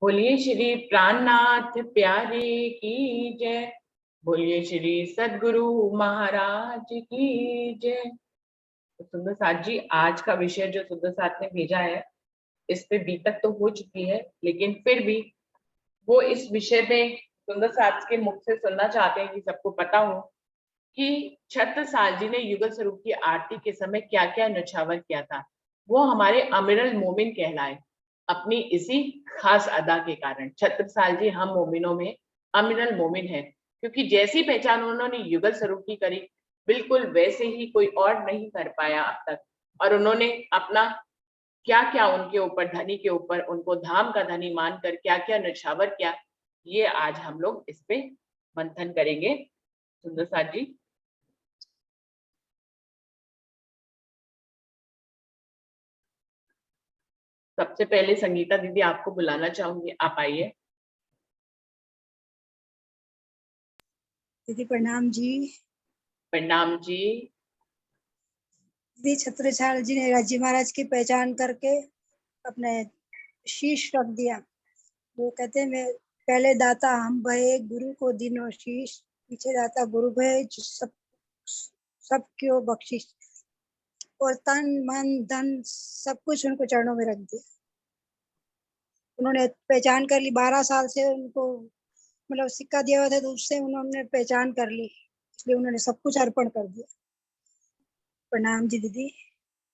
बोलिए श्री प्राणनाथ प्यारे की जय। बोलिए श्री सद्गुरु महाराज की जय। तो सुंदर साथ जी, आज का विषय जो सुंदर साथ ने भेजा है, इस पे बीतक तो हो चुकी है, लेकिन फिर भी वो इस विषय पे सुंदर साथ के मुख से सुनना चाहते हैं कि सबको पता हो कि छत्रसाल जी ने युगल स्वरूप की आरती के समय क्या क्या न्यौछावर किया था। वो हमारे अमिरल मोमिन कहलाए अपनी इसी खास अदा के कारण। छत्रसाल जी हम मोमिनों में अमिरल मोमिन है, क्योंकि जैसी पहचान उन्होंने युगल स्वरूप की करी, बिल्कुल वैसे ही कोई और नहीं कर पाया अब तक। और उन्होंने अपना क्या क्या उनके ऊपर, धनी के ऊपर, उनको धाम का धनी मानकर क्या क्या न्यौछावर किया, ये आज हम लोग इस पे मंथन करेंगे। सुंदर साथ जी। सबसे पहले संगीता दीदी आपको बुलाना चाहूंगी, आप आइए। दीदी प्रणाम जी। प्रणाम जी। दीदी छत्रसाल जी ने राजी महाराज की पहचान करके अपने शीश रख दिया। वो कहते हैं, मैं पहले दाता हम भये, गुरु को दीनो शीश, पीछे दाता गुरु भये, जो सब क्यों बख्शिश। और तन मन धन सब कुछ उनको चरणों में रख दिया। उन्होंने पहचान कर ली। 12 साल से उनको मतलब सिक्का दिया हुआ था, तो उससे उन्होंने पहचान कर ली, इसलिए उन्होंने सब कुछ अर्पण कर दिया। प्रणाम जी दीदी।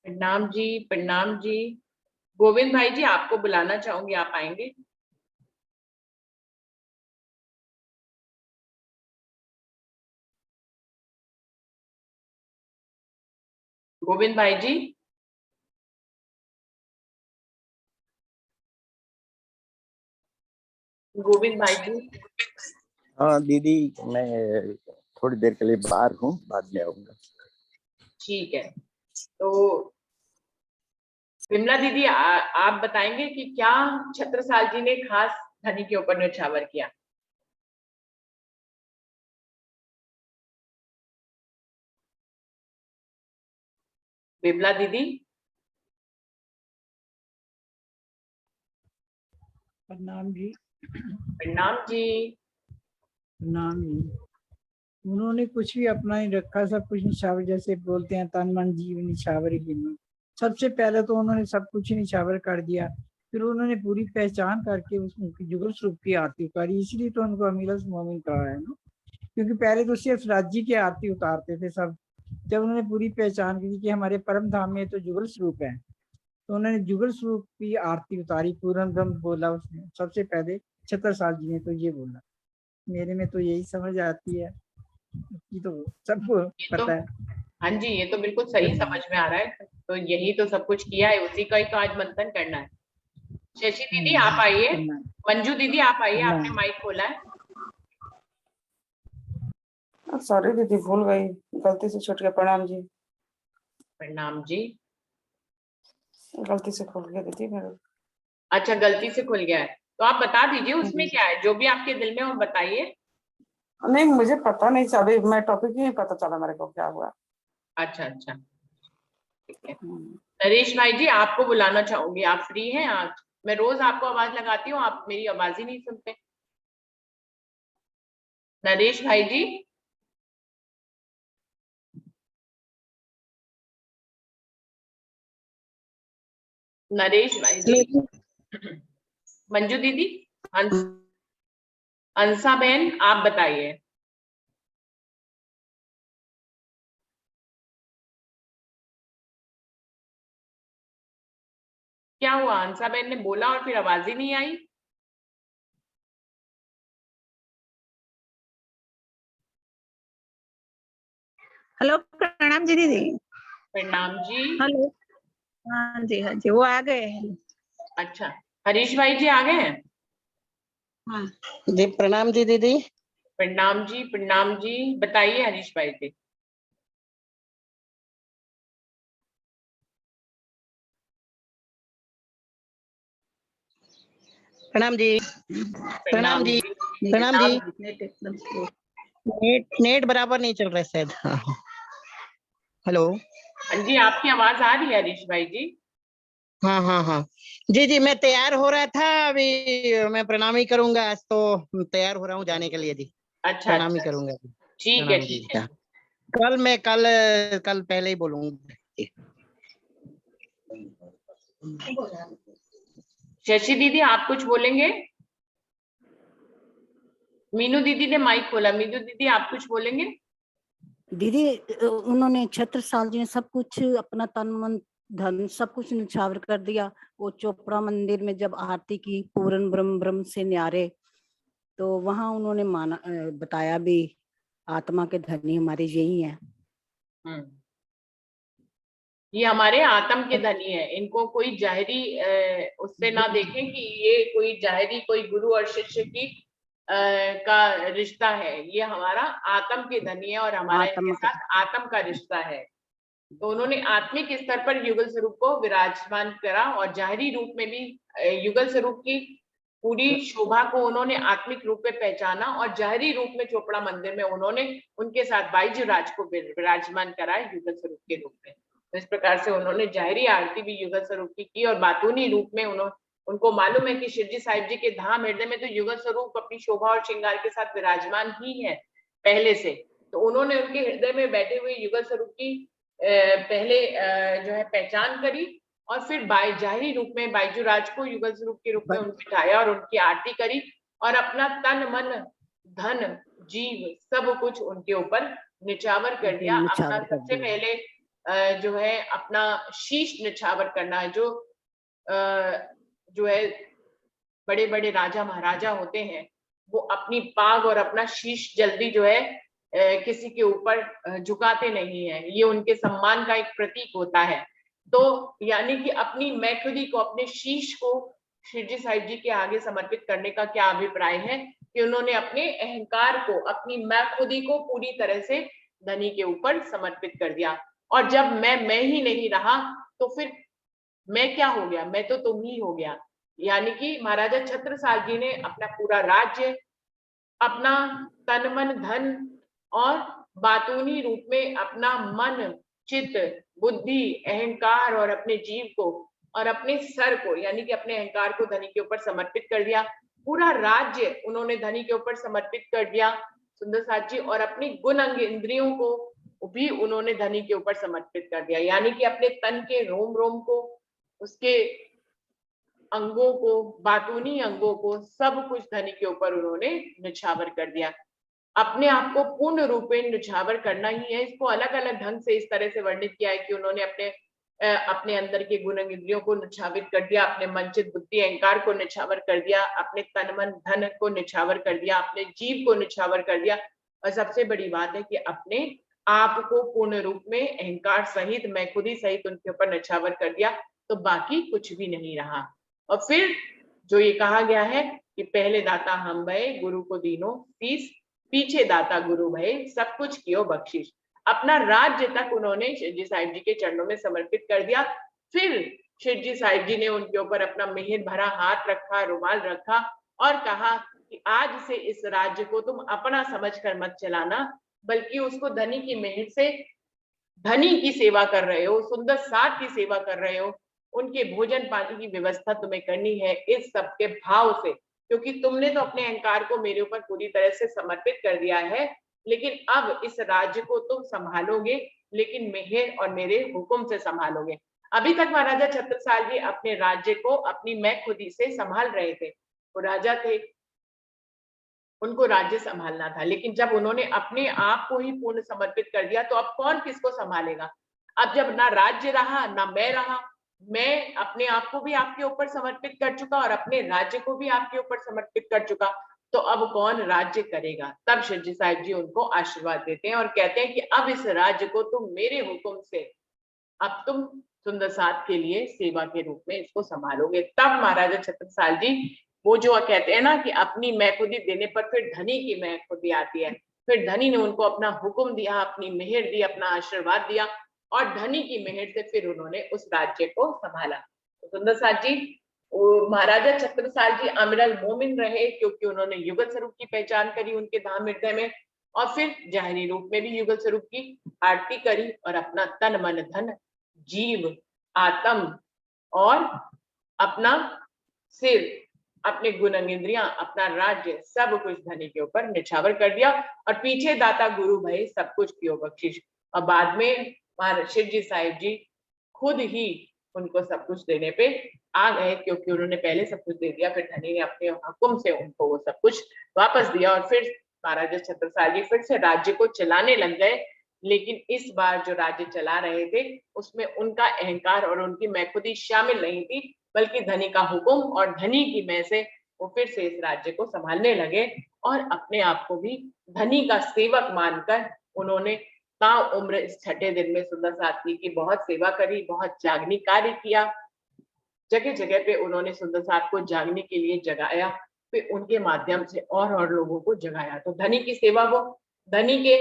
प्रणाम जी। प्रणाम जी। गोविंद भाई जी आपको बुलाना चाहूंगी, आप आएंगे। गोविंद भाई जी। गोविंद भाई जी। हाँ दीदी, मैं थोड़ी देर के लिए बाहर हूँ, बाद में आऊंगा। ठीक है। तो विमला दीदी आप बताएंगे कि क्या छत्रसाल जी ने खास धनी के ऊपर न्यौछावर किया। विमला दीदी। प्रणाम जी। प्रणाम जी। प्रणाम जी। उन्होंने कुछ भी अपना नहीं रखा, सब कुछ निछावर, जैसे बोलते हैं तन मन जीव निछावर ही। सबसे पहले तो उन्होंने सब कुछ निछावर कर दिया, फिर उन्होंने पूरी पहचान करके उसकी जुगल स्वरूप की आरती उतारी। इसलिए तो उनको अमीरल मोमिन कहा है ना, क्योंकि पहले तो सिर्फ राज्य की आरती उतारते थे सब। जब उन्होंने पूरी पहचान की कि हमारे परम धाम में तो जुगल स्वरूप है, तो उन्होंने जुगल स्वरूप की आरती उतारी। पूर्ण ब्रह्म बोला उसने सबसे पहले, छत्रसाल जी ने तो ये बोला। मेरे में तो यही समझ आती है, ये तो सबको ये तो, पता है। हाँ जी, ये तो बिल्कुल सही समझ में आ रहा है। तो यही तो सब कुछ किया है, उसी का ही तो आज मंथन करना है। शशि दीदी आप आइए। प्रणाम। मंजू दीदी आप आइए, आपने प्रणाम। माइक खोला है। सॉरी दीदी, भूल गई, गलती से छूट गया। प्रणाम जी। प्रणाम जी। गलती से खुल गया दीदी मेरे। अच्छा, गलती से खुल गया है तो आप बता दीजिए उसमें क्या है, जो भी आपके दिल में हो बताइए। नहीं, मुझे पता नहीं, अभी मैं टॉपिक ही नहीं पता चला मेरे को क्या हुआ। अच्छा अच्छा, ठीक है। नरेश भाई जी आपको बुलाना चाहूंगी, आप फ्री हैं आज? मैं रोज आपको आवाज लगाती हूँ, आप मेरी आवाज ही नहीं सुनते। नरेश भाई जी। नरेश भाई जी। मंजू दीदी। अंसा बहन आप बताइए। क्या हुआ? अंसा बहन ने बोला और फिर आवाज ही नहीं आई। हेलो, प्रणाम जी दीदी। प्रणाम जी। हेलो। हाँ जी, हाँ जी, वो आ गए हैं। अच्छा, हरीश भाई जी आ गए हैं। हाँ जी प्रणाम जी दीदी। प्रणाम जी। प्रणाम जी, बताइए हरीश भाई जी। प्रणाम जी। प्रणाम जी। प्रणाम जी। नेट एकदम स्लो। नेट नेट बराबर नहीं चल रहा है शायद। हाँ। हेलो। हाँ जी, आपकी आवाज आ रही है हरीश भाई जी। हाँ हाँ हाँ जी जी, मैं तैयार हो रहा था अभी, मैं प्रणाम ही करूंगा आज तो, तैयार हो रहा हूँ जाने के लिए जी, अच्छा प्रणाम ही अच्छा, करूंगा जी। ठीक है प्रणाम जी। ठीक है। कल मैं कल कल पहले ही बोलूंगा जी। शशि दीदी आप कुछ बोलेंगे? मीनू दीदी ने माइक खोला, मीनू दीदी आप कुछ बोलेंगे? दीदी उन्होंने छत्रसाल जी ने सब कुछ अपना तन मन धन सब कुछ निछावर कर दिया। वो चोपड़ा मंदिर में जब आरती की पूर्ण ब्रह्म ब्रह्म से न्यारे, तो वहां उन्होंने माना बताया भी आत्मा के धनी हमारे यही है। ये हमारे आत्म के धनी है, इनको कोई जाहिरी उससे ना देखें कि ये कोई जाहिरी कोई गुरु और शिष्य की का रिश्ता है। ये हमारा आत्म के धनी है और हमारा इनके आत्मा के साथ आत्म का रिश्ता है। तो उन्होंने आत्मिक स्तर पर युगल स्वरूप को विराजमान करा और जाहिरी रूप में भी युगल स्वरूप की पूरी शोभा को उन्होंने आत्मिक रूप में पहचाना और जाहिरी रूप में चोपड़ा मंदिर में उन्होंने उनके साथ बाईजराज को विराजमान करा युगल स्वरूप के रूप में। तो इस प्रकार से उन्होंने जाहिरी आरती भी युगल स्वरूप की और बातूनी रूप में उनको मालूम है कि शिवजी साहिब जी के धाम हृदय में तो युगल स्वरूप अपनी शोभा और श्रृंगार के साथ विराजमान ही है पहले से। तो उन्होंने उनके हृदय में बैठे हुए युगल स्वरूप की पहले जो है पहचान करी और फिर जाहिरी रूप में बाईजूराज को युगल स्वरूप के रूप में बिठाया और उनकी आरती करी और अपना तन मन धन जीव सब कुछ उनके ऊपर निछावर कर दिया। अपना सबसे पहले जो है अपना शीश निछावर करना है। जो है बड़े बड़े राजा महाराजा होते हैं वो अपनी पाग और अपना शीश जल्दी जो है किसी के ऊपर झुकाते नहीं है, ये उनके सम्मान का एक प्रतीक होता है। तो यानी कि अपनी मैं खुदी को अपने शीश को शिवजी साहिब जी के आगे समर्पित करने का क्या अभिप्राय है कि उन्होंने अपने अहंकार को अपनी मैं खुदी को पूरी तरह से धनी के ऊपर समर्पित कर दिया। और जब मैं ही नहीं रहा तो फिर मैं क्या हो गया, मैं तो तुम ही हो गया। यानी कि महाराजा छत्रसाल जी ने अपना पूरा राज्य अपना तन मन धन और बातूनी रूप में अपना मन चित्त बुद्धि अहंकार और अपने जीव को और अपने सर को यानी कि अपने अहंकार को धनी के ऊपर समर्पित कर दिया। पूरा राज्य उन्होंने धनी के ऊपर समर्पित कर दिया सुंदर साथ जी, और अपनी गुण अंग इंद्रियों को भी उन्होंने धनी के ऊपर समर्पित कर दिया। यानी कि अपने तन के रोम रोम को उसके अंगों को बातूनी अंगों को सब कुछ धनी के ऊपर उन्होंने निछावर कर दिया। अपने आप को पूर्ण रूप में निछावर करना ही है। इसको अलग अलग ढंग से इस तरह से वर्णित किया है कि उन्होंने अपने अंदर के गुण इंद्रियों को निछावित कर दिया, अपने मनचित बुद्धि अहंकार को निछावर कर दिया, अपने तन मन धन को निछावर कर दिया, अपने जीव को निछावर कर दिया और सबसे बड़ी बात है कि अपने आप को पूर्ण रूप में अहंकार सहित मैं खुदी सहित उनके ऊपर निछावर कर दिया। तो बाकी कुछ भी नहीं रहा। और फिर जो ये कहा गया है कि पहले दाता हम भय गुरु को दीनो शीस, पीछे दाता गुरु भय सब कुछ कियो बख्शिश। अपना राज्य तक उन्होंने शिवजी साहिब जी के चरणों में समर्पित कर दिया। फिर शिवजी साहिब जी ने उनके ऊपर अपना मेहर भरा हाथ रखा, रुमाल रखा और कहा कि आज से इस राज्य को तुम अपना समझकर मत चलाना, बल्कि उसको धनी की मेहर से धनी की सेवा कर रहे हो, सुंदर साथ की सेवा कर रहे हो, उनके भोजन पानी की व्यवस्था तुम्हें करनी है इस सबके भाव से, क्योंकि तुमने तो अपने अहंकार को मेरे ऊपर पूरी तरह से समर्पित कर दिया है। लेकिन अब इस राज्य को तुम संभालोगे, लेकिन मेहर और मेरे हुक्म से संभालोगे। अभी तक महाराजा छत्रसाल जी अपने राज्य को अपनी मैं खुदी से संभाल रहे थे, वो राजा थे, उनको राज्य संभालना था। लेकिन जब उन्होंने अपने आप को ही पूर्ण समर्पित कर दिया तो अब कौन किसको संभालेगा। अब जब ना राज्य रहा ना मैं रहा, मैं अपने आप को भी आपके ऊपर समर्पित कर चुका और अपने राज्य को भी आपके ऊपर समर्पित कर चुका, तो अब कौन राज्य करेगा। तब शिवजी साहिब जी उनको आशीर्वाद देते हैं और कहते हैं कि अब इस राज्य को तुम मेरे हुक्म से अब तुम सुंदर साथ के लिए सेवा के रूप में इसको संभालोगे। तब महाराजा छत्रसाल जी वो जो कहते हैं ना कि अपनी मैं खुदी देने पर फिर धनी की मैं खुदी आती है, फिर धनी ने उनको अपना हुक्म दिया, अपनी मेहर दी, अपना आशीर्वाद दिया और धनी की मेहर से फिर उन्होंने उस राज्य को संभाला। तो सुंदर साथ जी महाराजा छत्रसाल जी अमरल मोमिन रहे, क्योंकि उन्होंने युगल स्वरूप की पहचान करी उनके धाम हृदय में और फिर जाहिरी रूप में भी युगल स्वरूप की आरती करी और अपना तन मन धन जीव आत्म और अपना सिर, अपने गुण इंद्रियां, अपना राज्य सब कुछ धनी के ऊपर निछावर कर दिया और पीछे दाता गुरु भई सब कुछ कियो बख्शिश। और बाद में महाराज शिव जी साहिब जी खुद ही उनको सब कुछ देने पे आ गए, क्योंकि उन्होंने पहले सब कुछ दे दिया, फिर धनी ने अपने हुक्म से उनको वो सब कुछ वापस दिया और फिर महाराजा छत्रसाल जी फिर से राज्य को चलाने लग गए। लेकिन इस बार जो राज्य चला रहे थे उसमें उनका अहंकार और उनकी मैखुदी शामिल नहीं थी, बल्कि धनी का हुक्म और धनी की मैं से वो फिर से इस राज्य को संभालने लगे और अपने आप को भी धनी का सेवक मानकर उन्होंने उम्र इस छठे दिन में सुंदर साथी की बहुत सेवा करी, बहुत जागनी कार्य किया। जगह जगह पे उन्होंने सुंदर साथ को जागने के लिए जगाया, फिर उनके माध्यम से और लोगों को जगाया। तो धनी की सेवा वो धनी के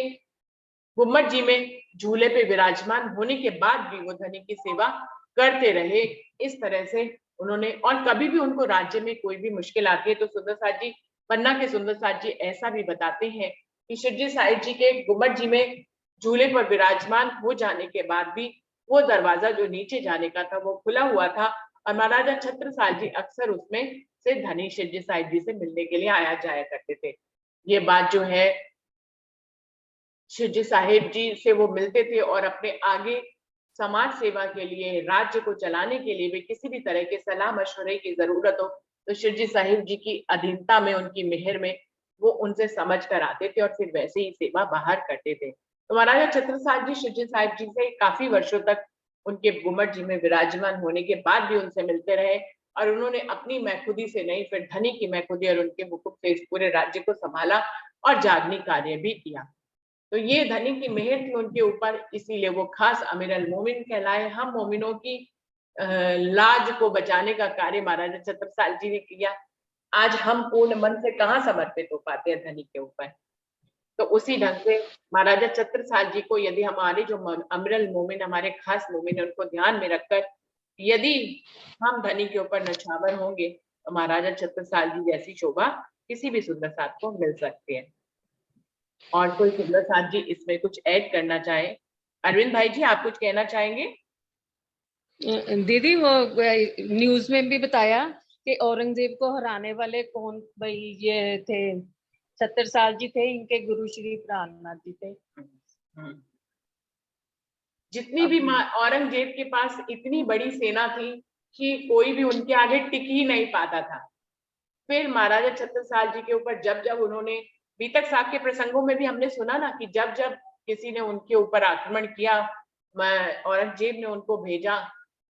गुम्मट जी में झूले पे विराजमान होने के बाद भी वो धनी की सेवा करते रहे। इस तरह से उन्होंने, और कभी भी उनको राज्य में कोई भी मुश्किल आती है तो सुंदर साथ जी, पन्ना के सुंदर साथ जी ऐसा भी बताते हैं कि शिव जी साहिब जी के गुम्मट जी में झूले पर विराजमान हो जाने के बाद भी वो दरवाजा जो नीचे जाने का था वो खुला हुआ था और महाराजा छत्रसाल जी अक्सर उसमें से धनी शिव जी साहिब जी से मिलने के लिए आया जाया करते थे। ये बात जो है शिव जी साहिब जी से वो मिलते थे और अपने आगे समाज सेवा के लिए, राज्य को चलाने के लिए भी किसी भी तरह के सलाह मशवरे की जरूरत हो तो शिव जी साहिब जी की अधीनता में, उनकी मेहर में वो उनसे समझ कर आते थे और फिर वैसे ही सेवा बाहर करते थे। तो महाराजा छत्रसाल जी शिव जी साहिब जी से काफी वर्षों तक उनके गुम्मट जी में विराजमान होने के बाद भी उनसे मिलते रहे और उन्होंने अपनी मैखुदी से नहीं, फिर धनी की मैखुदी और उनके हुक्म से इस पूरे राज्य को संभाला और जागनी कार्य भी किया। तो ये धनी की मेहर थी उनके ऊपर, इसीलिए वो खास अमीर अल मोमिन कहलाए। हम मोमिनों की लाज को बचाने का कार्य महाराजा छत्रसाल जी ने किया। आज हम पूर्ण मन से कहाँ समर्पित हो पाते हैं धनी के ऊपर, तो उसी ढंग से महाराजा छत्रसाल जी को यदि हमारे जो अमीर अल मोमिन, हमारे खास मोमिन है, उनको ध्यान में रखकर यदि हम धनी के ऊपर नछावर होंगे तो महाराजा छत्रसाल जी जैसी शोभा किसी भी सुंदर साथ को मिल सकती है। और कोई सुंदर साथ जी इसमें कुछ ऐड करना चाहे? अरविंद भाई जी आप कुछ कहना चाहेंगे? दीदी वो न्यूज में भी बताया कि औरंगजेब को हराने वाले कौन भाई ये थे, छत्रसाल जी थे, इनके गुरु श्री प्राणनाथ जी थे। जितनी भी औरंगजेब के पास इतनी बड़ी सेना थी कि कोई भी उनके आगे टिक ही नहीं पाता था। फिर महाराजा छत्रसाल जी के ऊपर जब जब उन्होंने, बीतक साहब के प्रसंगों में भी हमने सुना ना कि जब जब किसी ने उनके ऊपर आक्रमण किया, औरंगजेब ने उनको भेजा,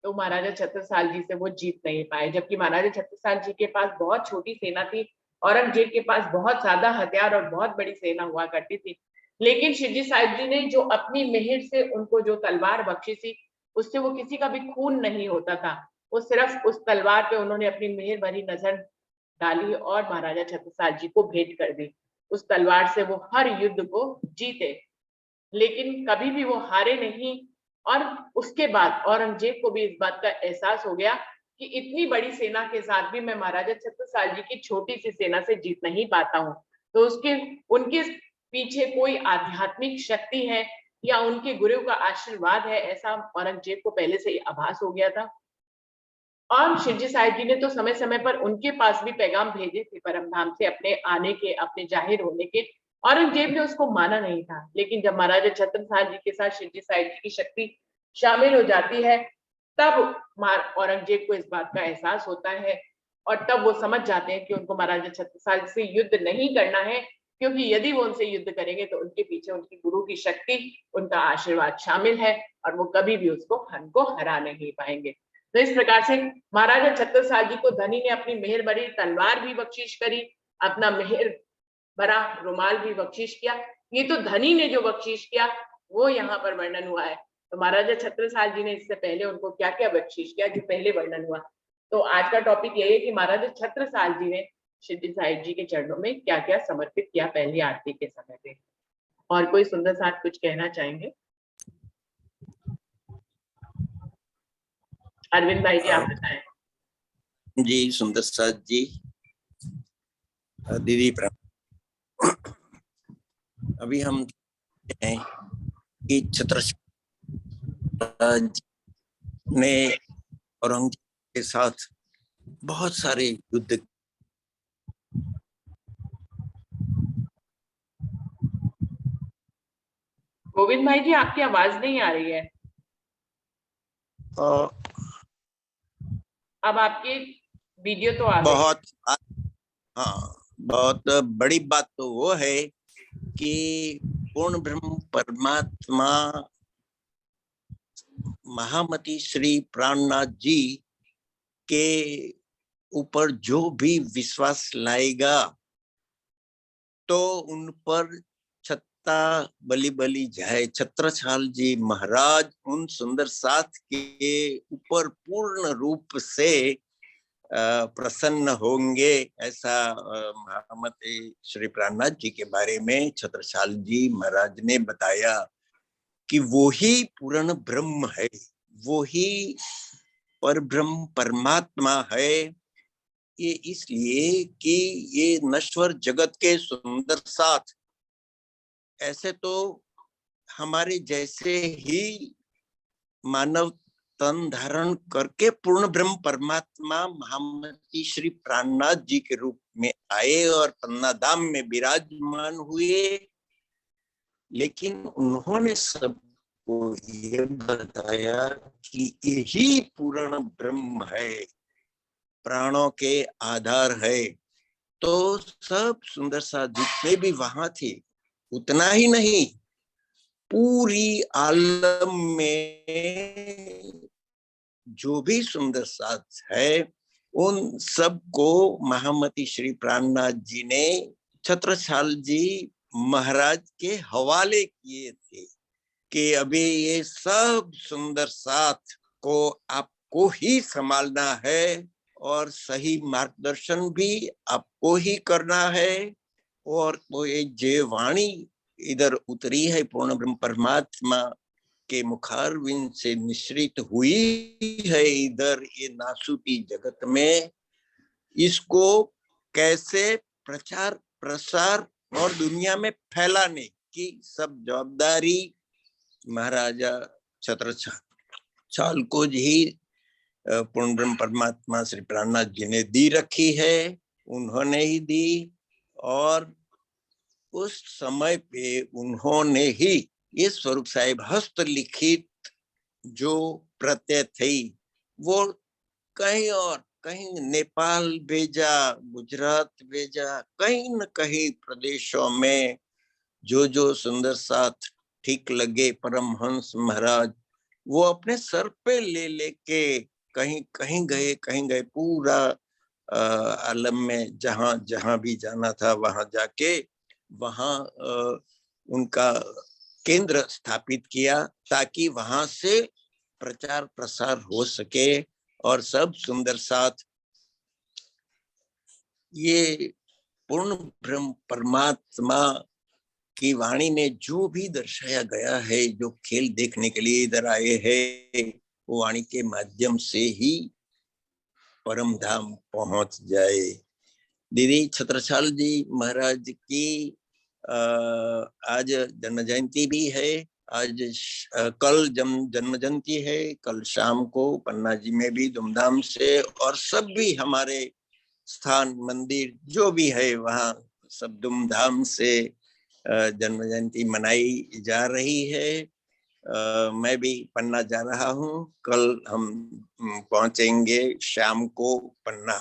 तो महाराजा छत्रसाल जी से वो जीत नहीं पाए। जबकि महाराजा छत्रसाल जी के पास बहुत छोटी सेना थी, औरंगजेब के पास बहुत ज्यादा हथियार और बहुत बड़ी सेना हुआ करती थी। लेकिन शिव जी साहिब जी ने जो अपनी मेहर से उनको जो तलवार बख्शी थी, उससे वो किसी का भी खून नहीं होता था। वो सिर्फ उस तलवार पे उन्होंने अपनी मेहर भरी नजर डाली और महाराजा छत्रसाल जी को भेंट कर दी। उस तलवार से वो हर युद्ध को जीते, लेकिन कभी भी वो हारे नहीं। और उसके बाद औरंगजेब को भी इस बात का एहसास हो गया कि इतनी बड़ी सेना के साथ भी मैं महाराजा छत्रसाल जी की छोटी सी सेना से जीत नहीं पाता हूँ। तो उनके पीछे कोई आध्यात्मिक शक्ति है या उनके गुरु का आशीर्वाद है, ऐसा औरंगजेब को पहले से ही आभास हो गया था। और शिवजी साहिब जी ने तो समय समय पर उनके पास भी पैगाम भेजे थे परमधाम से अपने आने के, अपने जाहिर होने के। औरंगजेब ने उसको माना नहीं था। लेकिन जब महाराजा छत्रसाल जी के साथ शिवजी साहिब जी की शक्ति शामिल हो जाती है, तब औरंगजेब को इस बात का एहसास होता है और तब वो समझ जाते हैं कि उनको महाराजा छत्रसाल से युद्ध नहीं करना है, क्योंकि यदि वो उनसे युद्ध करेंगे तो उनके पीछे उनकी गुरु की शक्ति, उनका आशीर्वाद शामिल है और वो कभी भी उनको हरा नहीं पाएंगे। तो इस प्रकार से महाराजा छत्रसाल जी को धनी ने अपनी मेहर भरी तलवार भी बख्शीश करी, अपना मेहर भरा रुमाल भी बख्शीश किया। ये तो धनी ने जो बख्शीश किया वो यहाँ पर वर्णन हुआ है। तो महाराजा छत्रसाल जी ने इससे पहले उनको क्या क्या बख्शीश किया जो पहले वर्णन हुआ। तो आज का टॉपिक यही है कि महाराजा छत्रसाल जी ने शिवजी साहिब जी के चरणों में क्या क्या समर्पित किया पहली आरती के समय पे। और कोई सुंदर साथ कुछ कहना चाहेंगे? अरविंद भाई जी आप बताएं। जी सुंदर साथ जी, दीदी अभी हम हैं कि छत्रसाल ने औरंगजेब साथ बहुत सारे युद्ध गोविंद भाई जी, आपकी आवाज नहीं आ रही है। अब आपकी वीडियो तो आ गई। बहुत, हाँ, बहुत बड़ी बात तो वो है कि पूर्ण ब्रह्म परमात्मा महामती श्री प्राणनाथ जी के ऊपर जो भी विश्वास लाएगा तो उन पर छत्ता बलि बलि जाए। छत्रछाल जी महाराज उन सुंदर साथ के ऊपर पूर्ण रूप से प्रसन्न होंगे। ऐसा महामती श्री प्राणनाथ जी के बारे में छत्रछाल जी महाराज ने बताया कि वो ही पूर्ण ब्रह्म है, वो ही पर ब्रह्म परमात्मा है। ये इसलिए कि ये नश्वर जगत के सुंदर साथ ऐसे तो हमारे जैसे ही मानव तन धारण करके पूर्ण ब्रह्म परमात्मा महामती श्री प्राणनाथ जी के रूप में आए और पन्ना धाम में विराजमान हुए, लेकिन उन्होंने सबको ये बताया कि यही पूर्ण ब्रह्म है, प्राणों के आधार है। तो सब सुंदर सा जितने भी वहां थे, उतना ही नहीं, पूरी आलम में जो भी सुंदर साथ है उन सबको महामती श्री प्राणनाथ जी ने छत्रछाल जी महाराज के हवाले किए थे कि अभी ये सब सुंदर साथ को आपको ही संभालना है और सही मार्गदर्शन भी आपको ही करना है। और वो ये जय वाणी इधर उतरी है पूर्ण ब्रह्म परमात्मा के मुखारविंद से निश्रित हुई है इधर ये नासुती जगत में, इसको कैसे प्रचार प्रसार और दुनिया में फैलाने की सब जवाबदारी महाराजा छत्रछाल को ही पूर्ण ब्रह्म परमात्मा श्री प्राणनाथ जी ने दी रखी है, उन्होंने ही दी। और उस समय पे उन्होंने ही ये स्वरूप साहिब हस्तलिखित जो प्रत्यय थी वो कहीं और कहीं नेपाल भेजा, गुजरात भेजा, कहीं न कहीं प्रदेशों में जो सुंदर साथ ठीक लगे परमहंस महाराज वो अपने सर पे ले लेके कहीं कहीं गए पूरा आलम में जहां जहां भी जाना था वहां जाके वहां उनका केंद्र स्थापित किया ताकि वहां से प्रचार प्रसार हो सके। और सब सुंदर साथ ये पूर्ण ब्रह्म परमात्मा की वाणी में जो भी दर्शाया गया है, जो खेल देखने के लिए इधर आए हैं, वो वाणी के माध्यम से ही परम धाम पहुंच जाए। दीदी छत्रछाल जी महाराज की आज जन्म जयंती भी है। आज कल जन्म जयंती है, कल शाम को पन्ना जी में भी धूमधाम से और सब भी हमारे स्थान मंदिर जो भी है वहाँ सब धूमधाम से जन्म जयंती मनाई जा रही है। मैं भी पन्ना जा रहा हूँ, कल हम पहुंचेंगे शाम को पन्ना।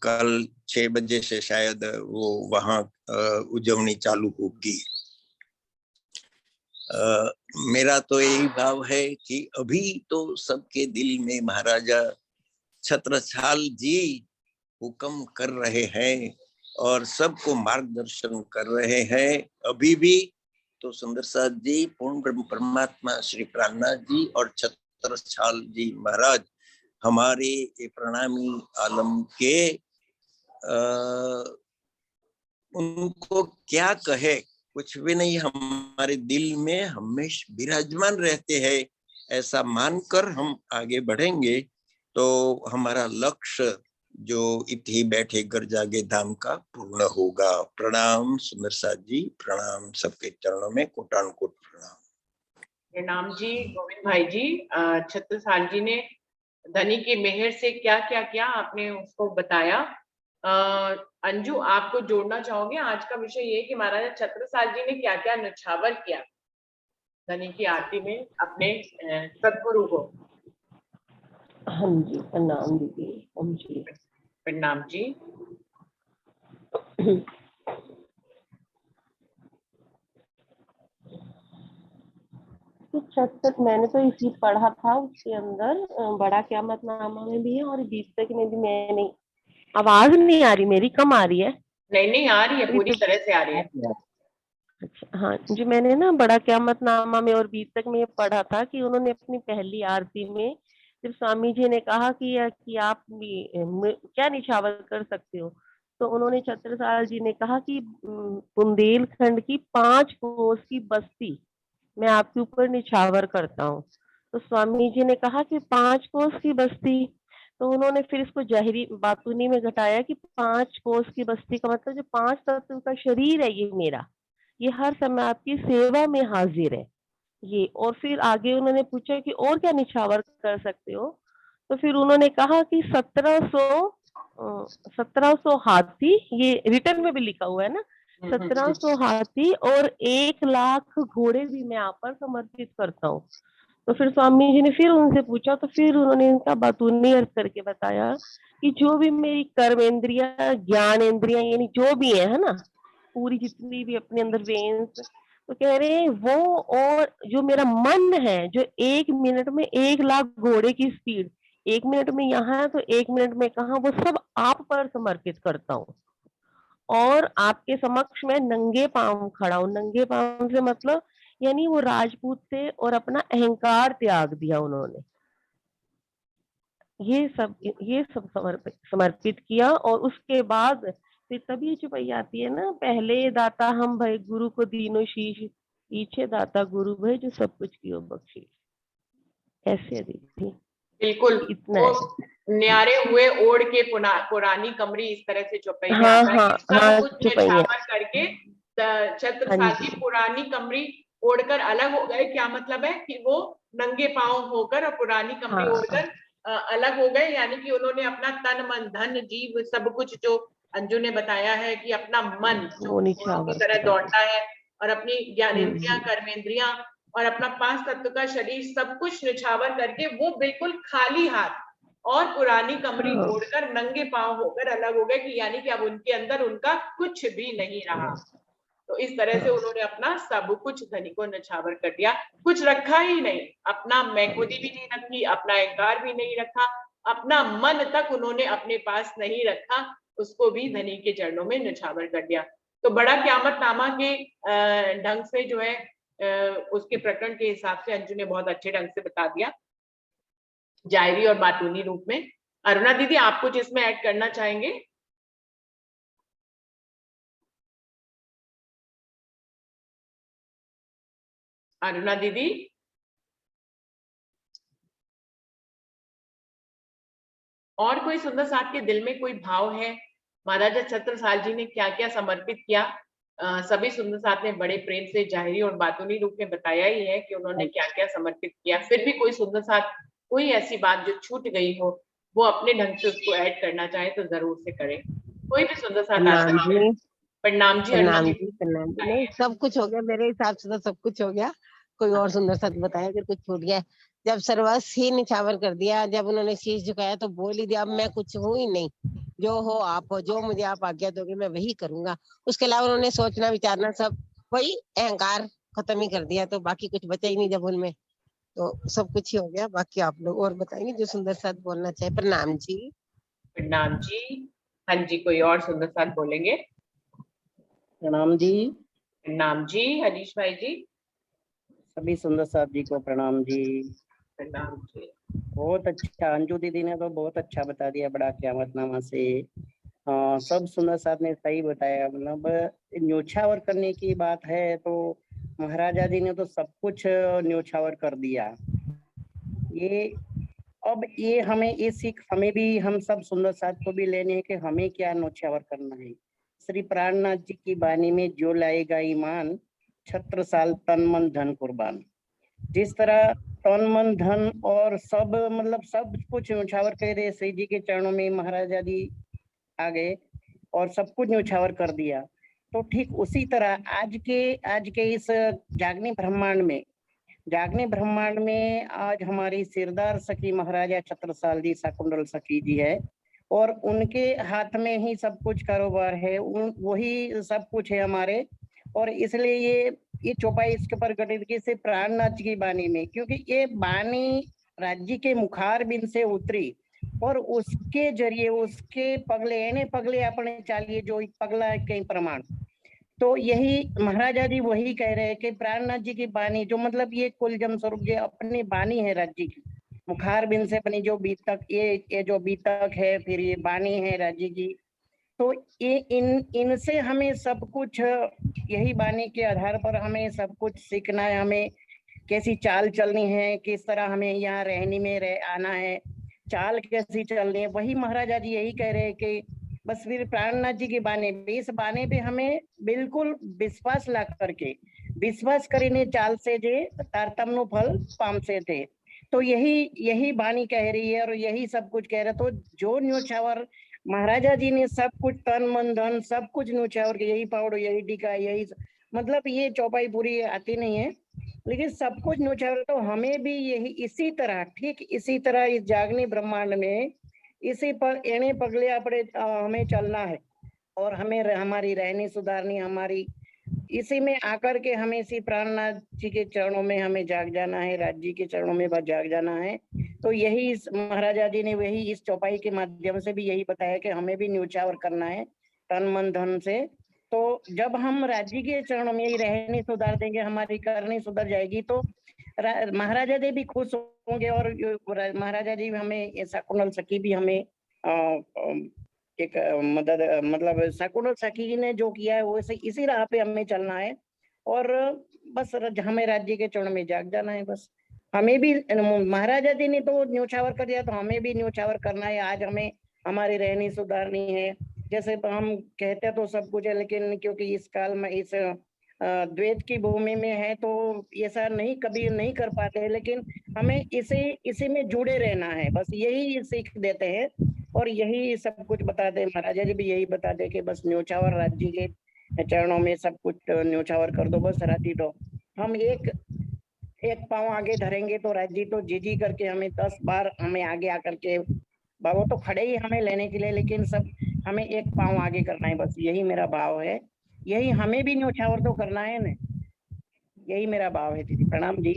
कल 6 बजे से शायद वो वहाँ उजवनी चालू होगी। मेरा तो यही भाव है कि अभी तो सबके दिल में महाराजा छत्रछाल जी हुक्म कर रहे हैं और सबको मार्गदर्शन कर रहे हैं। अभी भी तो सुंदर साथ जी, पूर्ण ब्रह्म परमात्मा श्री प्राणनाथ जी और छत्रछाल जी महाराज हमारे ये प्रणामी आलम के उनको क्या कहे, कुछ भी नहीं, हमारे दिल में हमेशा विराजमान रहते हैं। ऐसा मानकर हम आगे बढ़ेंगे तो हमारा लक्ष्य जो इति बैठे घर जागे धाम का पूर्ण होगा। प्रणाम सुंदर साथ जी, प्रणाम सबके चरणों में कोटान कोट प्रणाम। प्रणाम जी गोविंद भाई जी। छत्रछाल जी ने धनी की मेहर से क्या क्या किया आपने उसको बताया। अंजू, आपको जोड़ना चाहोगे? आज का विषय ये है कि महाराजा छत्रसाल जी ने क्या क्या न्यौछावर किया धनी की आरती में अपने सदगुरु को। हाँ जी, प्रणाम दीदी। हाँ जी। प्रणाम जी। तो छत्तर मैंने तो इसी पढ़ा था उसके अंदर, बड़ा क़यामतनामा में भी है और बीतक में भी। मैंने आवाज नहीं आ रही मेरी, कम आ रही है? नहीं नहीं, आ रही है, पूरी तरह से आ रही है। अच्छा, हाँ जी। मैंने ना बड़ा क़यामतनामा में और बीतक में ये पढ़ा था कि उन्होंने अपनी पहली आरती में जब स्वामी जी ने कहा कि आप भी क्या निछावर कर सकते हो, तो उन्होंने छत्रसाल जी ने कहा कि बुंदेलखंड की 5 कोस की बस्ती मैं आपके ऊपर निछावर करता हूँ। तो स्वामी जी ने कहा कि 5 कोस की बस्ती, तो उन्होंने फिर इसको जहरी बातूनी में घटाया कि 5 कोस की बस्ती का मतलब जो 5 तत्व का शरीर है ये मेरा, ये हर समय आपकी सेवा में हाजिर है ये। और फिर आगे उन्होंने पूछा कि और क्या निछावर कर सकते हो, तो फिर उन्होंने कहा कि 1700 हाथी, ये रिटर्न में भी लिखा हुआ है ना, 1700 हाथी और 1 लाख घोड़े भी मैं आप पर समर्पित करता हूँ। तो फिर स्वामी जी ने फिर उनसे पूछा, तो फिर उन्होंने इनका बातूनी अर्थ करके बताया कि जो भी मेरी कर्मेंद्रिया, ज्ञानेंद्रिया, यानी जो भी है ना, पूरी जितनी भी अपने अंदर वेन्स, तो कह रहे हैं वो, और जो मेरा मन है जो 1 मिनट में 1 लाख घोड़े की स्पीड, 1 मिनट में यहाँ है तो 1 मिनट में कहाँ, वो सब आप पर समर्पित करता हूँ और आपके समक्ष में नंगे पांव खड़ा हूँ। नंगे पांव से मतलब यानी वो राजपूत थे और अपना अहंकार त्याग दिया उन्होंने। ये सब समर्पित किया और उसके बाद फिर तभी चुपई आती है ना, पहले दाता हम भय गुरु को दीनो शीश, पीछे दाता गुरु भय जो सब कुछ कियो बख्शीश। ऐसे दीदी बिल्कुल, इतना वो है। न्यारे हुए ओढ़ के पुरानी कमरी, इस तरह से चौपाई में हाँ आता है हाँ कि सब हाँ, कुछ चुपई है। न्यौछावर करके हाँ छत्रसाल जी जी। पुरानी कमरी ओढ़कर अलग हो गए। क्या मतलब है कि वो नंगे पांव होकर और पुरानी कमरी हाँ ओढ़कर अलग हो गए, यानी कि उन्होंने अपना तन मन धन जीव सब कुछ, जो अंजू ने बताया है कि अपना मन जो वो घोड़ों की निछावर तरह कर दौड़ता दिया। है और अपनी ज्ञानेंद्रियां, हम्म। कर्मेंद्रियां और अपना 5 तत्व का शरीर सब कुछ निछावर करके वो बिल्कुल खाली हाथ और पुरानी कमरी हाँ ओढ़कर नंगे पांव होकर अलग हो गए, कि यानी कि अब उनके अंदर उनका कुछ भी नहीं रहा। तो इस तरह से हाँ उन्होंने अपना सब कुछ धनी को न्यौछावर कर दिया, कुछ रखा ही नहीं, अपना मैं खुदी भी नहीं रखी, अपना अहंकार भी नहीं रखा, अपना मन तक उन्होंने अपने पास नहीं रखा, उसको भी धनी के चरणों में न्यौछावर कर दिया। तो बड़ा क़यामतनामा के ढंग से जो है उसके प्रकरण के हिसाब से अंजू ने बहुत अच्छे ढंग से बता दिया, जायरी और बातूनी रूप में। अरुणा दीदी, आप कुछ इसमें ऐड करना चाहेंगे? अरुणा दीदी, और कोई सुंदर साथ के दिल में कोई भाव है? महाराजा छत्रसाल जी ने क्या क्या समर्पित किया? सभी सुंदर साथ ने बड़े प्रेम से जाहिरी और बातूनी रूप में बताया ही है कि उन्होंने क्या क्या समर्पित किया। फिर भी कोई सुंदर साथ कोई ऐसी बात जो छूट गई हो, वो अपने ढंग से उसको ऐड करना चाहे तो जरूर से करें। कोई भी सुंदर साथ आ प्रणाम सकते हैं। जी। प्रणाम जी। अरुणा प्रणाम दीदी जी। प्रणाम जी। नहीं, बताइए। सब कुछ हो गया मेरे हिसाब से, तो सब कुछ हो गया। कोई और सुंदर सच बताया अगर कुछ छूट गया? जब सर्वस्व ही निछावर कर दिया, जब उन्होंने शीश झुकाया तो बोल ही दिया अब मैं कुछ हूं ही नहीं, जो हो आप हो, जो मुझे आप आज्ञा दोगे मैं वही करूंगा। उसके अलावा उन्होंने सोचना विचारना सब वही अहंकार खत्म ही कर दिया, तो बाकी कुछ बचा ही नहीं जब उनमें, तो सब कुछ ही हो गया। बाकी आप लोग और बताएंगे जो सुंदर साथ बोलना चाहे। प्रणाम जी। प्रणाम जी। हाँ जी, कोई और सुंदर साथ बोलेंगे? प्रणाम जी। प्रणाम जी। हरीश भाई जी। सभी सुंदर साथ जी को प्रणाम जी। प्रणाम जी। बहुत अच्छा, अंजू दीदी ने तो बहुत अच्छा बता दिया बड़ा क़यामतनामा से। हाँ, सब सुंदर साथ ने सही बताया। मतलब न्योछावर करने की बात है तो महाराजा जी ने तो सब कुछ न्योछावर कर दिया। ये अब ये हमें ये सीख हमें भी, हम सब सुंदर साथ को भी लेने हैं कि हमें क्या न्योछावर करना है। श्री प्राणनाथ जी की बानी में जो लाएगा ईमान, 76 साल तन मन धन कुर्बान। जिस तरह तन मन धन और सब मतलब सब कुछ न्यौछावर कर दे, श्री जी के चरणों में महाराजा जी आ गए और सब कुछ न्यौछावर कर दिया। तो ठीक उसी तरह आज के इस जागने ब्रह्मांड में आज हमारी सिरदार सखी महाराजा छत्रसाल जी शाकुंतल सखी जी है और उनके हाथ में ही सब कुछ कारोबार है, वही सब कुछ है हमारे। और इसलिए ये चौपाई इसके ऊपर गठित की से प्राणनाथ की बानी में, क्योंकि ये बानी राज्य के मुखार बिन से उतरी और उसके जरिए उसके पगले एने पगले अपने चालिए जो पगला है कई प्रमाण। तो यही महाराजा जी वही कह रहे हैं कि प्राणनाथ जी की बानी जो मतलब ये कुलजम स्वरूप जो अपनी बानी है राज्य की मुखार बिन से बनी जो बीतक, ये जो बीतक है, फिर ये बानी है राज्य की। तो ये इनसे हमें सब कुछ, यही बानी के आधार पर हमें सब कुछ सीखना है, हमें कैसी चाल चलनी है, किस तरह हमें यहाँ रहने में आना है, चाल कैसी चलनी है। वही महाराजा जी यही कह रहे हैं कि बस फिर प्राणनाथ जी के बाने पे, इस बाने पे हमें बिल्कुल विश्वास ला करके विश्वास करीने चाल से जे तारतम्य फल पाम से थे। तो यही बानी कह रही है और यही सब कुछ कह रहे। तो जो न्यौछावर महाराजा जी ने सब कुछ तन मन धन सब कुछ न्यौछावर के, यही पाउडर यही टीका यही मतलब ये चौपाई पूरी आती नहीं है लेकिन सब कुछ न्यौछावर। तो हमें भी यही इसी तरह ठीक इसी तरह इस जागने ब्रह्मांड में इसी पर एने पगले अपने हमें चलना है और हमें हमारी रहनी सुधारनी, हमारी इसी में आकर के हमें इसी प्राणनाथ जी के चरणों में हमें जाग जाना है, राज्य के चरणों में बस जाग जाना है। तो यही महाराजा जी ने वही इस चौपाई के माध्यम से भी यही बताया कि हमें भी न्यौछावर करना है तन मन धन से। तो जब हम राज्य के चरणों में ही रहनी सुधार देंगे, हमारी करनी सुधर जाएगी, तो महाराजा जी भी खुश होंगे और महाराजा जी हमें शाकुंतल सखी भी हमें एक मदद मतलब शाकुंतल सखी ने जो किया है वो इसी राह पे हमें चलना है और बस हमें राज्य के चरणों में जाग जाना है। बस हमें भी महाराजा जी ने तो न्यौछावर कर दिया तो हमें भी न्यौछावर करना है। आज हमें हमारी रहनी सुधारनी है। जैसे हम कहते तो सब कुछ है लेकिन क्योंकि इस काल में इस द्वैत की भूमि में है तो ऐसा नहीं कभी नहीं कर पाते, लेकिन हमें इसी में जुड़े रहना है। बस यही सीख देते हैं और यही सब कुछ बताते महाराजा जी भी यही बताते कि बस न्यौछावर राज्य के चरणों में सब कुछ न्यौछावर कर दो बस राज्य। तो हम एक पाँव आगे धरेंगे तो राज्य तो जी करके हमें 10 बार हमें आगे आकर के बाबा तो खड़े ही हमें लेने के लिए, लेकिन सब हमें एक पाँव आगे करना है। बस यही मेरा भाव है, यही हमें भी न्यौछावर तो करना है ना, यही मेरा भाव है। दीदी प्रणाम जी।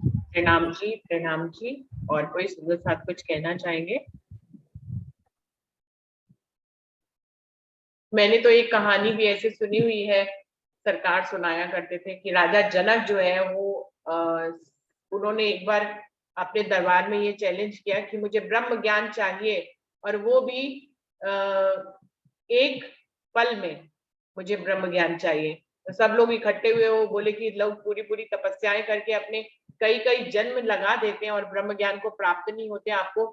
प्रणाम जी, प्रणाम जी। और कोई सुंदर साथ कुछ कहना चाहेंगे? मैंने तो एक कहानी भी ऐसे सुनी हुई है, सरकार सुनाया करते थे कि राजा जनक जो है वो उन्होंने एक बार अपने दरबार में ये चैलेंज किया कि मुझे ब्रह्म ज्ञान चाहिए और वो भी एक पल में मुझे ब्रह्म ज्ञान चाहिए। तो सब लोग इकट्ठे हुए, वो बोले कि लोग पूरी पूरी तपस्याएं करके अपने कई जन्म लगा देते हैं और ब्रह्म ज्ञान को प्राप्त नहीं होते। आपको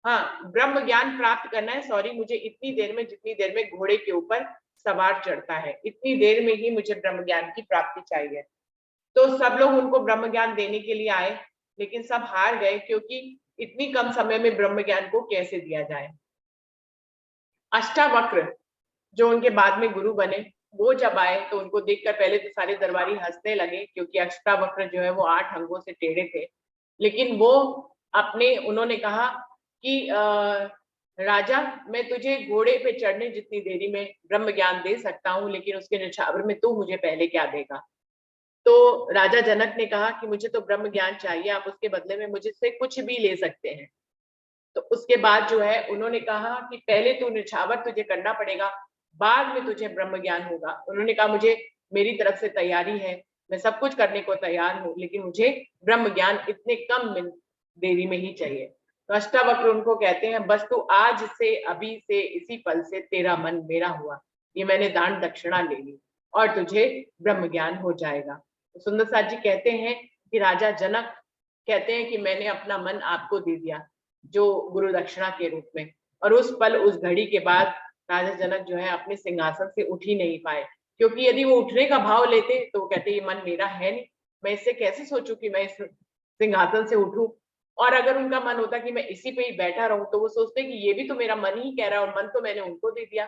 हाँ ब्रह्म ज्ञान प्राप्त करना है, सॉरी मुझे इतनी देर में जितनी देर में घोड़े के ऊपर सवार चढ़ता है इतनी देर में ही मुझे ब्रह्म ज्ञान की प्राप्ति चाहिए। तो सब लोग उनको ब्रह्म ज्ञान देने के लिए आए लेकिन सब हार गए क्योंकि इतनी कम समय में ब्रह्म ज्ञान को कैसे दिया जाए। अष्टावक्र जो उनके बाद में गुरु बने वो जब आए तो उनको देखकर पहले तो सारे दरबारी हंसने लगे क्योंकि अष्टावक्र जो है वो 8 अंगों से टेढ़े थे। लेकिन वो उन्होंने कहा कि राजा मैं तुझे घोड़े पे चढ़ने जितनी देरी में ब्रह्म ज्ञान दे सकता हूँ, लेकिन उसके न्यौछावर में तू मुझे पहले क्या देगा। तो राजा जनक ने कहा कि मुझे तो ब्रह्म ज्ञान चाहिए, आप उसके बदले में मुझसे कुछ भी ले सकते हैं। तो उसके बाद जो है उन्होंने कहा कि पहले तू न्यौछावर तुझे करना पड़ेगा, बाद में तुझे ब्रह्म ज्ञान होगा। उन्होंने कहा मुझे मेरी तरफ से तैयारी है, मैं सब कुछ करने को तैयार हूँ, लेकिन मुझे ब्रह्म ज्ञान इतने कम देरी में ही चाहिए। तो अष्टावक्र उनको कहते हैं बस तू आज से अभी से इसी पल से तेरा मन मेरा हुआ, ये मैंने दान दक्षिणा ले ली और तुझे ब्रह्म ज्ञान हो जाएगा। तो सुंदर साथ जी कहते हैं कि राजा जनक कहते हैं कि मैंने अपना मन आपको दे दिया जो गुरु दक्षिणा के रूप में, और उस पल उस घड़ी के बाद राजा जनक जो है अपने सिंहासन से उठ ही नहीं पाए, क्योंकि यदि वो उठने का भाव लेते तो वो कहते ये मन मेरा है नहीं, मैं इससे कैसे सोचूं कि मैं इस सिंहासन से उठूं। और अगर उनका मन होता कि मैं इसी पे ही बैठा रहूं, तो वो सोचते कि ये भी तो मेरा मन ही कह रहा है और मन तो मैंने उनको दे दिया,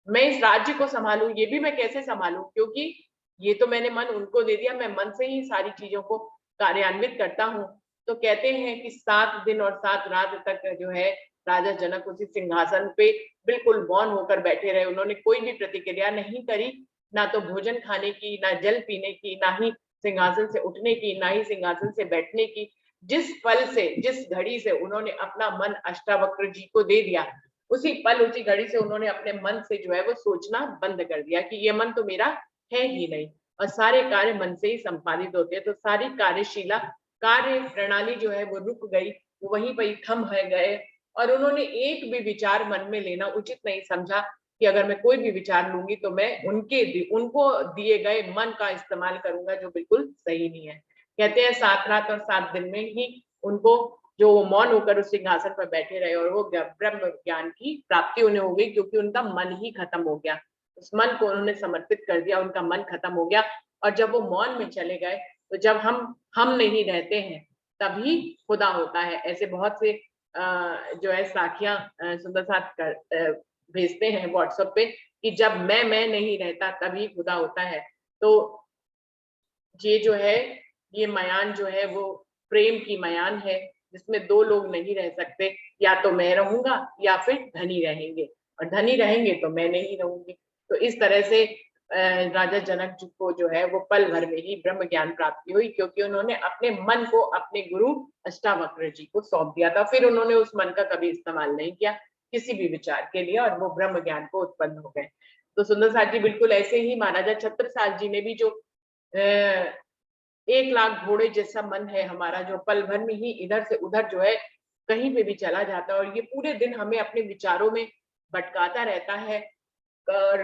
मैं इस राज्य को संभालूं, ये भी मैं कैसे संभालूं, क्योंकि ये तो मैंने मन उनको दे दिया, मैं मन से ही सारी चीजों को कार्यान्वित करता हूँ। तो कहते हैं कि 7 दिन और 7 रात तक जो है राजा जनक उसी सिंहासन पे बिल्कुल मौन होकर बैठे रहे। उन्होंने कोई भी प्रतिक्रिया नहीं करी, ना तो भोजन खाने की, ना जल पीने की, ना ही सिंहासन से उठने की, ना ही सिंहासन से बैठने की। जिस पल से, जिस घड़ी से उन्होंने अपना मन अष्टावक्र जी को दे दिया, उसी पल उसी घड़ी से उन्होंने अपने मन से जो है वो सोचना बंद कर दिया कि ये मन तो मेरा है ही नहीं, और सारे कार्य मन से ही संपादित होते हैं। तो सारी कार्यशीला कार्य प्रणाली जो है वो रुक गई, वो वहीं पर ही थम गए, और उन्होंने एक भी विचार मन में लेना उचित नहीं समझा कि अगर मैं कोई भी विचार लूंगी तो मैं उनको दिए गए मन का इस्तेमाल करूंगा, जो बिल्कुल सही नहीं है। कहते हैं 7 रात और 7 दिन में ही उनको जो मौन होकर उस सिंहासन पर बैठे रहे और वो ब्रह्म ज्ञान की प्राप्ति उन्हें हो गई, क्योंकि उनका मन ही खत्म हो गया। उस मन को उन्होंने समर्पित कर दिया, उनका मन खत्म हो गया। और जब वो मौन में चले गए, तो जब हम नहीं रहते हैं तभी खुदा होता है। ऐसे बहुत से जो है साखियां सुंदर साथ भेजते हैं व्हाट्सएप पे कि जब मैं नहीं रहता तभी खुदा होता है। तो ये जो है, ये मयान जो है वो प्रेम की मयान है, जिसमें 2 लोग नहीं रह सकते, या तो मैं रहूंगा या फिर धनी रहेंगे, और धनी रहेंगे तो मैं नहीं रहूंगी। तो इस तरह से राजा जनक जी को जो है वो पल भर में ही ब्रह्म ज्ञान प्राप्ति हुई, क्योंकि उन्होंने अपने मन को अपने गुरु अष्टावक्र जी को सौंप दिया था। फिर उन्होंने उस मन का कभी इस्तेमाल नहीं किया किसी भी विचार के लिए, और वो ब्रह्म ज्ञान को उत्पन्न हो गए। तो सुंदर साथ जी बिल्कुल ऐसे ही महाराजा छत्रसाल जी ने भी जो 1 लाख घोड़े जैसा मन है हमारा, जो पल भर में ही इधर से उधर जो है कहीं पे भी चला जाता है, और ये पूरे दिन हमें अपने विचारों में भटकाता रहता है, और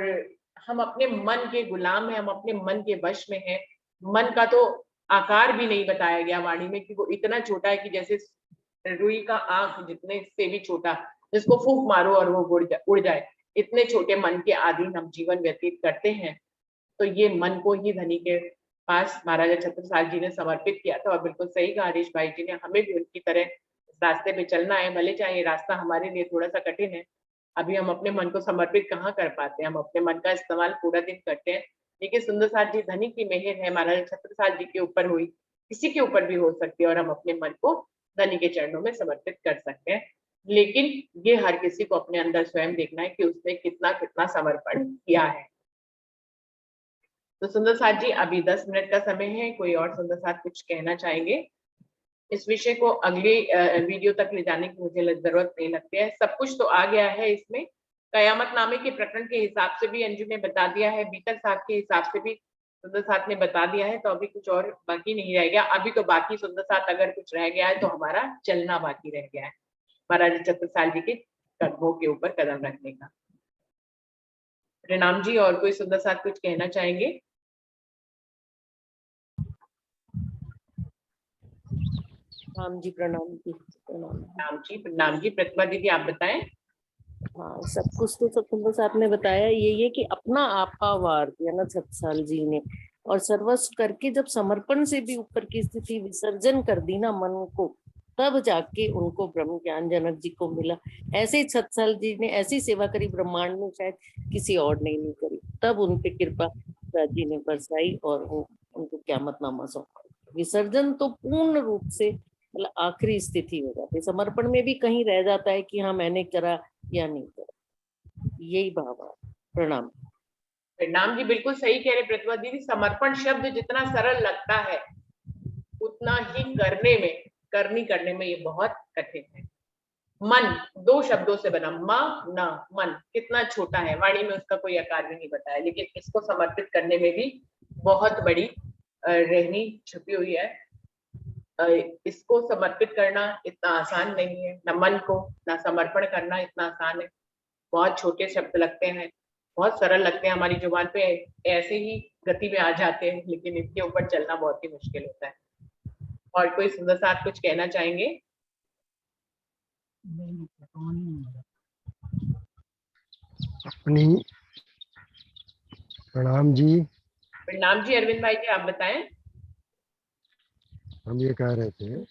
हम अपने मन के गुलाम हैं, हम अपने मन के वश में हैं। मन का तो आकार भी नहीं बताया गया वाणी में कि वो इतना छोटा है कि जैसे रुई का आंख जितने से भी छोटा, जिसको फूंक मारो और वो उड़ जाए, इतने छोटे मन के अधीन हम जीवन व्यतीत करते हैं। तो ये मन को ही धनी के पास महाराजा छत्रसाल जी ने समर्पित किया था। और बिल्कुल सही कहा हरीश भाई जी ने, हमें भी उनकी तरह इस रास्ते पे चलना है, भले चाहे ये रास्ता हमारे लिए थोड़ा सा कठिन है। अभी हम अपने मन को समर्पित कहाँ कर पाते हैं, हम अपने मन का इस्तेमाल पूरा दिन करते हैं। लेकिन सुंदर साथ जी धनी की मेहर है, महाराजा छत्रसाल जी के ऊपर हुई, किसी के ऊपर भी हो सकती है, और हम अपने मन को धनी के चरणों में समर्पित कर सकते हैं। लेकिन ये हर किसी को अपने अंदर स्वयं देखना है कि उसने कितना कितना समर्पण किया है। तो सुंदर साथ जी अभी 10 मिनट का समय है, कोई और सुंदर साथ कुछ कहना चाहेंगे? इस विषय को अगली वीडियो तक ले जाने की मुझे जरूरत नहीं लगती है, सब कुछ तो आ गया है इसमें। कयामत नामे के प्रकरण के हिसाब से भी अंजू ने बता दिया है, बीतक साहब के हिसाब से भी सुंदर साथ ने बता दिया है, तो अभी कुछ और बाकी नहीं रह गया। अभी तो बाकी सुंदर साथ अगर कुछ रह गया है तो हमारा चलना बाकी रह गया है, महाराजा छत्रसाल जी के कदमों के ऊपर कदम रखने का। प्रणाम जी, और कोई सुंदर साथ कुछ कहना चाहेंगे? प्रणाम जी, प्रणाम जी, प्रणाम। प्रणाम जी। प्रतिभा दीदी आप बताएं। हाँ, सब कुछ तो सतुंबर साहब ने बताया। ये कि अपना आपा वार दिया ना छत्रसाल जी ने, और सर्वस्व करके जब समर्पण से भी ऊपर की स्थिति विसर्जन कर दी ना मन को, तब जाके उनको ब्रह्म ज्ञान जनक जी को मिला। ऐसे ही छत्रसाल जी ने ऐसी सेवा करी ब्रह्मांड में शायद किसी और ने नहीं करी, तब उन पे कृपा जी ने बरसाई और उनको क़यामतनामा सौंपा। विसर्जन तो पूर्ण रूप से मतलब आखिरी स्थिति हो जाती है, समर्पण में भी कहीं रह जाता है कि हाँ मैंने करा या नहीं करा, यही भाव है। प्रणाम। प्रणाम जी, बिल्कुल सही कह रहे प्रतिभा दीदी। समर्पण शब्द जितना सरल लगता है उतना ही करने में ये बहुत कठिन है। मन 2 शब्दों से बना, म न मन, कितना छोटा है, वाणी में उसका कोई आकार भी नहीं बताया, लेकिन इसको समर्पित करने में भी बहुत बड़ी रहनी छुपी हुई है। इसको समर्पित करना इतना आसान नहीं है, न मन को न समर्पण करना इतना आसान है। बहुत छोटे शब्द लगते हैं, बहुत सरल लगते हैं, हमारी जुबान पे ऐसे ही गति में आ जाते हैं, लेकिन इनके ऊपर चलना बहुत ही मुश्किल होता है। और कोई सुंदर साथ कुछ कहना चाहेंगे? अपनी प्रणाम जी। प्रणाम जी अरविंद भाई जी, आप बताएं। हम ये कह रहे थे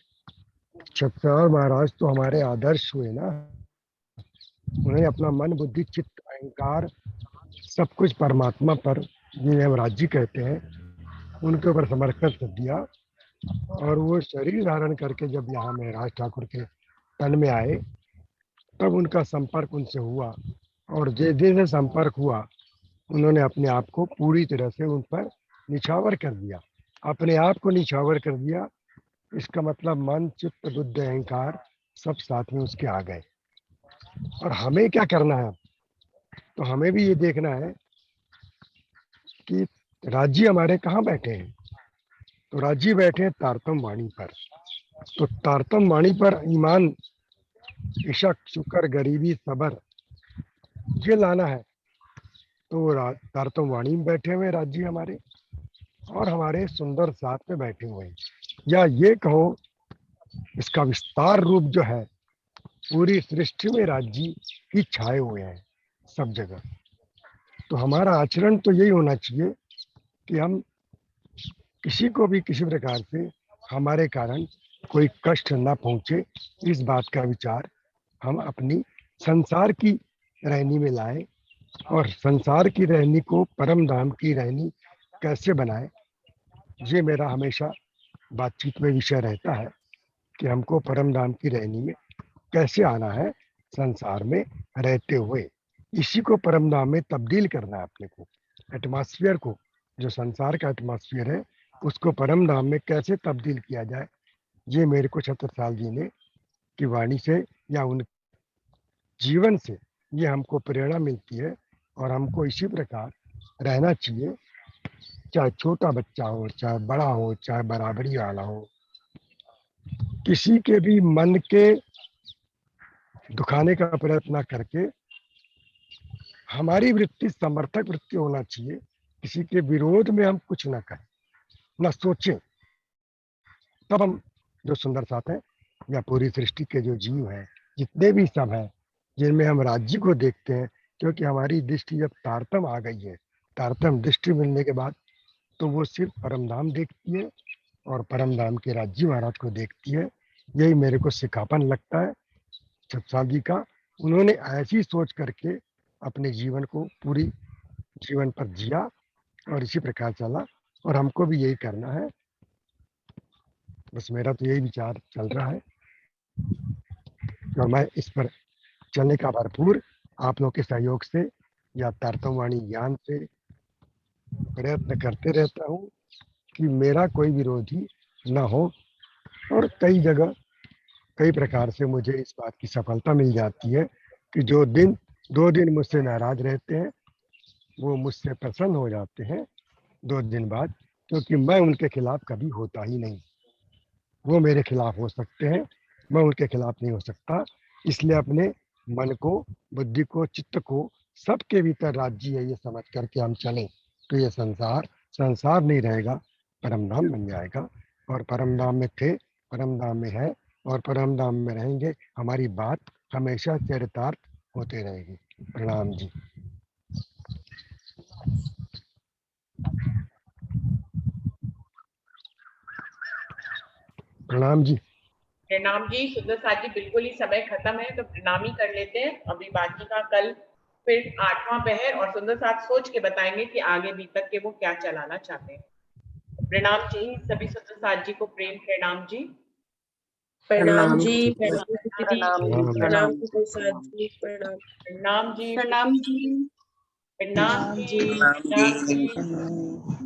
छत्रसाल महाराज तो हमारे आदर्श हुए ना। उन्होंने अपना मन बुद्धि चित्त अहंकार सब कुछ परमात्मा पर, जिन्हें हम राज्य कहते हैं, उनके ऊपर समर्पित कर दिया। और वो शरीर धारण करके जब यहाँ महाराज ठाकुर के तन में आए तब उनका संपर्क उनसे हुआ, और जैसे जैसे संपर्क हुआ उन्होंने अपने आप को पूरी तरह से उन पर निछावर कर दिया, अपने आप को निछावर कर दिया। इसका मतलब मन चित्त बुद्धि अहंकार सब साथ में उसके आ गए। और हमें क्या करना है? तो हमें भी ये देखना है कि राज्य हमारे कहाँ बैठे हैं। तो राज्य बैठे हैं तारतम वाणी पर। तो तारतम वाणी पर ईमान, इशक, शुक्र, गरीबी, सबर ये लाना है। तो तारतम वाणी में बैठे हुए राज्य हमारे, और हमारे सुंदर साथ में बैठे हुए हैं, या ये कहो इसका विस्तार रूप जो है पूरी सृष्टि में राज्य ही छाए हुए हैं सब जगह। तो हमारा आचरण तो यही होना चाहिए कि हम किसी को भी किसी प्रकार से हमारे कारण कोई कष्ट ना पहुंचे, इस बात का विचार हम अपनी संसार की रहनी में लाए, और संसार की रहनी को परम धाम की रहनी कैसे बनाए, ये मेरा हमेशा बातचीत में विषय रहता है कि हमको परम धाम की रहनी में कैसे आना है संसार में रहते हुए। इसी को परम धाम में तब्दील करना है अपने को। एटमॉस्फेयर को, जो संसार का एटमॉस्फेयर है, उसको परम धाम में कैसे तब्दील किया जाए, ये मेरे को छत्रसाल जी ने की वाणी से या उन जीवन से ये हमको प्रेरणा मिलती है। और हमको इसी प्रकार रहना चाहिए, चाहे छोटा बच्चा हो, चाहे बड़ा हो, चाहे बराबरी वाला हो। किसी के भी मन के दुखाने का प्रयत्न करके हमारी वृत्ति समर्थक वृत्ति होना चाहिए। किसी के विरोध में हम कुछ ना करें, ना सोचें। तब हम जो सुंदर साथ हैं या पूरी सृष्टि के जो जीव हैं, जितने भी सब हैं, जिनमें हम राज्य को देखते हैं, क्योंकि हमारी दृष्टि जब तारतम आ गई है, तारतम दृष्टि मिलने के बाद तो वो सिर्फ परमधाम देखती है और परमधाम के राज्य महाराज को देखती है। यही मेरे को सिखापन लगता है छत्रसाल जी का। उन्होंने ऐसी सोच करके अपने जीवन को पूरी जीवन पर जिया और इसी प्रकार चला, और हमको भी यही करना है। बस मेरा तो यही विचार चल रहा है, और मैं इस पर चलने का भरपूर आप लोग के सहयोग से या तारतम वाणी ज्ञान से प्रयत्न करते रहता हूँ कि मेरा कोई विरोधी न हो। और कई जगह कई प्रकार से मुझे इस बात की सफलता मिल जाती है कि जो दिन 2 दिन मुझसे नाराज रहते हैं वो मुझसे प्रसन्न हो जाते हैं 2 दिन बाद, क्योंकि मैं उनके खिलाफ कभी होता ही नहीं। वो मेरे खिलाफ हो सकते हैं, मैं उनके खिलाफ नहीं हो सकता। इसलिए अपने मन को, बुद्धि को, चित्त को सबके भीतर राज्य है ये समझ करके हम चलें तो ये संसार नहीं रहेगा, परमधाम बन जाएगा। और परमधाम में थे, परमधाम में है और परमधाम में रहेंगे। हमारी बात हमेशा चरितार्थ होते रहेगी। प्रणाम जी। प्रणाम जी। प्रणाम जी। सुंदर साथ जी, बिल्कुल ही समय खत्म है तो प्रणाम ही कर लेते हैं। अभी बाकी का कल फिर 8वां पहर और सुंदर साथ सोच के बताएंगे कि आगे भी तक के वो क्या चलाना चाहते हैं। प्रणाम जी सभी सुंदर साथ जी को, प्रेम प्रणाम जी। प्रणाम जी। प्रणाम प्रणाम प्रसाद जी। प्रणाम प्रणाम जी। प्रणाम जी। प्रणाम जी। प्रणाम जी। प्रणाम जी।